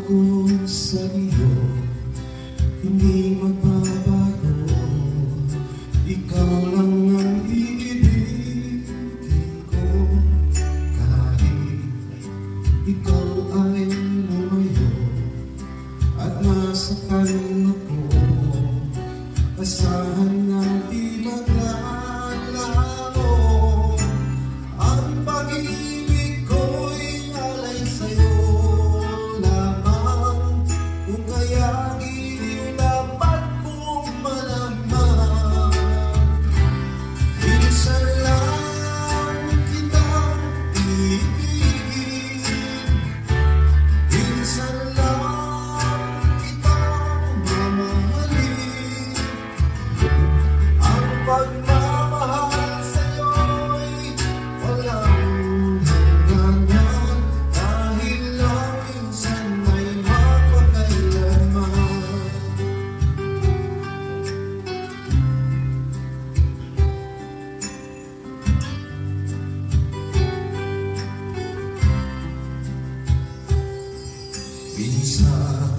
ko sa iyo, hindi magbabago. Ikaw lang ang iibigin ko, kahit ikaw ay lumayo at masaktan ako. Asahan na di maglalaro, ang pag-ibig ko'y alay sa'yo lamang. Kung kaya giliw dapat kong malaman, minsan lang kitang iibigin, minsan lang kitang mamahalin. Ang pagmamahal sa'yo'y walang hanggan, dahil lang minsan ay mapagkailanman. Minsan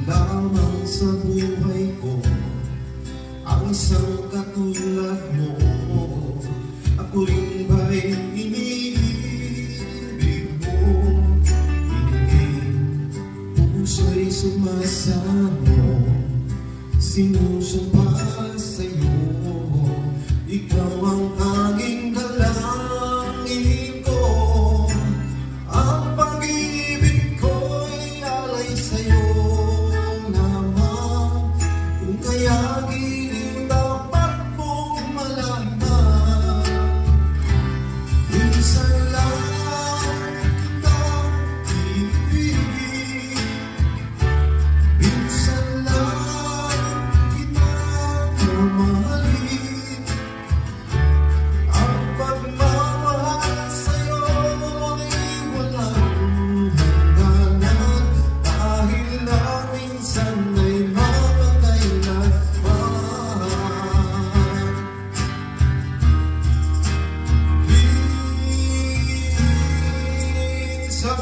lamang sa buhay ko ang isang katulad mo. Ako rin ba'y iniibig mo? Hindi puso'y sumasamo, sinusumpa sa'yo. Ikaw ang tanging dalangin ko, ang pag-ibig ko'y alay sa'yo lamang. Kung kaya giliw dapat kong malaman, minsan lang kitang iibigin, minsan lang kitang mamahalin. Ang pagmamahal sa'yo'y walang hangganan, dahil lang minsan ay mapagkailanman. Minsan